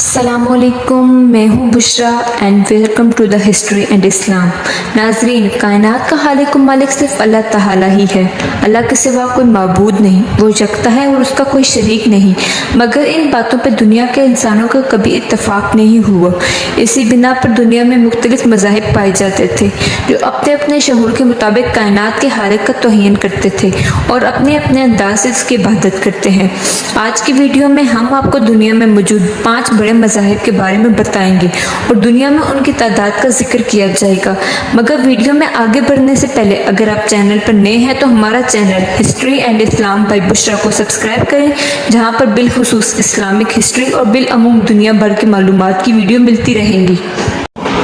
अस्सलाम वालेकुम, मैं हूँ Bushra and welcome to the history and Islam. नाजरीन, कायनात का खालिक और मालिक सिर्फ अल्लाह ताला ही है। अल्लाह के सिवा कोई माबूद नहीं, वो यकता है और उसका कोई शरीक नहीं। मगर इन बातों पर दुनिया के इंसानों का कभी इत्तफाक नहीं हुआ। इसी बिना पर दुनिया में मुख्तलिफ मज़ाहिब पाए जाते थे जो अपने अपने शऊर के मुताबिक कायनात के खालिक का तौहीन करते थे और अपने अपने अंदाज से उसकी इबादत करते हैं। आज की वीडियो में हम आपको दुनिया में मौजूद 5 बड़े मज़ाहिब के बारे में बताएंगे और दुनिया में उनकी तादाद का जिक्र किया जाएगा। मगर वीडियो में आगे बढ़ने से पहले अगर आप चैनल पर नए हैं तो हमारा channel history and Islam by Bushra को सब्सक्राइब करें, जहां पर बिलखुसूस इस्लामिक हिस्ट्री और बिलअमूम दुनिया भर की मालूमात की वीडियो मिलती रहेंगी।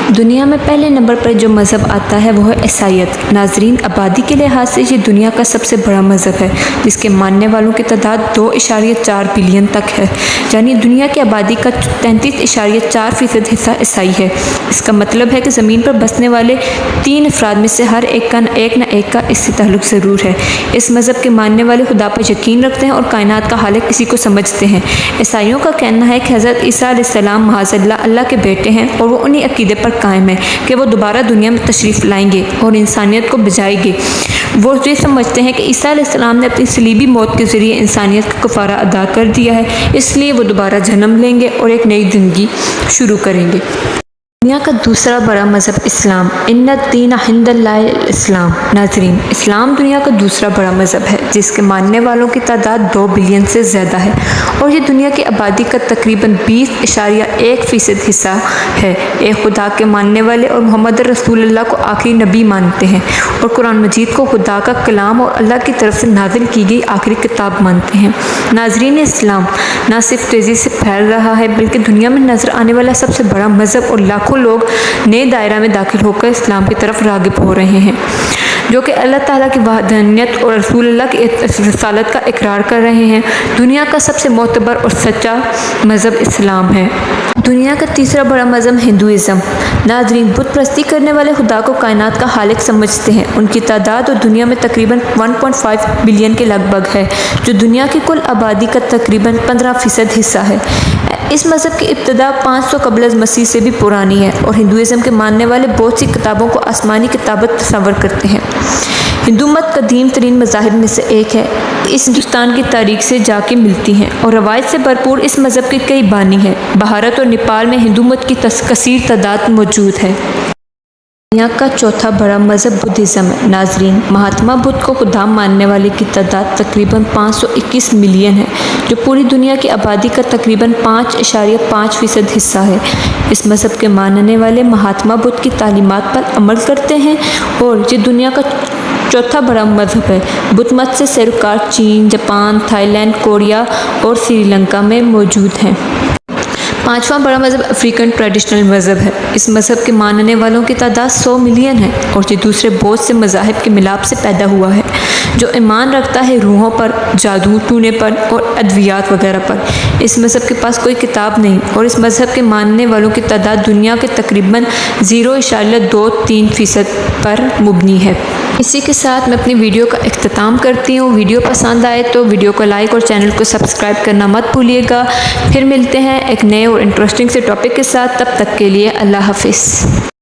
दुनिया में पहले नंबर पर जो मज़हब आता है वो है ईसाईयत। नाजरीन, आबादी के लिहाज से ये दुनिया का सबसे बड़ा मज़हब है, जिसके मानने वालों की तादाद 2.4 बिलियन तक है। यानी दुनिया की आबादी का 33.4% हिस्सा ईसाई है। इसका मतलब है कि ज़मीन पर बसने वाले 3 अफराद में से हर एक का एक न एक का इससे ताल्लुक़ ज़रूर है। इस मज़हब के मानने वाले खुदा पर यकीन रखते हैं और कायनात का खालिक किसी को समझते हैं। ईसाइयों का कहना है कि हज़रत ईसा अलैहिस्सलाम माअज़ल्लाह अल्लाह के बेटे हैं और वो उन्हीं अक़ीदे पर कायम है कि वो दोबारा दुनिया में तशरीफ़ लाएंगे और इंसानियत को बचाएंगे। वो ये समझते हैं कि ईसा अलैहिस्सलाम ने अपनी सलीबी मौत के ज़रिए इंसानियत का कफ़ारा अदा कर दिया है, इसलिए वो दोबारा जन्म लेंगे और एक नई ज़िंदगी शुरू करेंगे। दुनिया का दूसरा बड़ा मज़हब इस्लाम। इन्ना दीन हिंदल्लाह इस्लाम। नाजरीन, इस्लाम दुनिया का दूसरा बड़ा मज़हब है, जिसके मानने वालों की तादाद 2 बिलियन से ज़्यादा है और ये दुनिया की आबादी का तकरीबन 20.1% हिस्सा है। एक खुदा के मानने वाले और मोहम्मद रसूलुल्लाह को आखिरी नबी मानते हैं और कुरान मजीद को खुदा का कलाम और अल्लाह की तरफ से नाजिल की गई आखिरी किताब मानते हैं। नाजरीन, इस्लाम न सिर्फ तेज़ी से फैल रहा है बल्कि दुनिया में नज़र आने वाला सबसे बड़ा मज़हब और लाखों लोग नए दायरा में दाखिल होकर इस्लाम की तरफ राग़िब हो रहे हैं, जो कि अल्लाह ताला की वहदानियत और रसूलुल्लाह की रिसालत का इकरार कर रहे हैं। दुनिया का सबसे मोतबर और सच्चा मज़हब इस्लाम है। दुनिया का तीसरा बड़ा मज़हब हिंदुइज़्म। नाज़रीन, बुत परस्ती करने वाले खुदा को कायनात का खालिक समझते हैं। उनकी तादाद और दुनिया में तकरीबन 1.5 बिलियन के लगभग है, जो दुनिया की कुल आबादी का तकरीबन 15% हिस्सा है। इस मज़हब की इब्तिदा 500 क़ब्ल मसीह से भी पुरानी है और हिंदुइज़्म के मानने वाले बहुत सी किताबों को आसमानी किताबत तस्वर करते हैं। हिंदू मत कदीम तरीन मज़ाहिब में से एक है। इस हिंदुस्तान की तारीख से जाके मिलती हैं और रवायत से भरपूर इस मज़हब के कई बानी हैं। भारत और नेपाल में हिंदू मत की कसीर तादाद मौजूद है। दुनिया का चौथा बड़ा मज़हब बुद्धिज़्म है। नाजरीन, महात्मा बुद्ध को खुदा मानने वाले की तादाद तकरीबन 521 मिलियन है, जो पूरी दुनिया की आबादी का तकरीबन 5.5% हिस्सा है। इस मज़हब के मानने वाले महात्मा बुद्ध की तालीमात पर अमल करते हैं और ये दुनिया का चौथा बड़ा मज़हब है। बुद्ध मत से सरोकार चीन, जापान, थाईलैंड, कोरिया और श्रीलंका में मौजूद हैं। पांचवा बड़ा मज़हब अफ्रीकन ट्रेडिशनल मज़हब है। इस मज़हब के मानने वालों की तादाद 100 मिलियन है और ये दूसरे बहुत से मज़ाहिब के मिलाप से पैदा हुआ है, जो ईमान रखता है रूहों पर, जादू टूने पर और अद्वियात वगैरह पर। इस मज़हब के पास कोई किताब नहीं और इस मज़हब के मानने वालों की तादाद दुनिया के तकरीबन 0.23% पर मुबनी है। इसी के साथ मैं अपनी वीडियो का इख्तिताम करती हूँ। वीडियो पसंद आए तो वीडियो को लाइक और चैनल को सब्सक्राइब करना मत भूलिएगा। फिर मिलते हैं एक नए और इंटरेस्टिंग से टॉपिक के साथ। तब तक के लिए अल्लाह हाफिज़।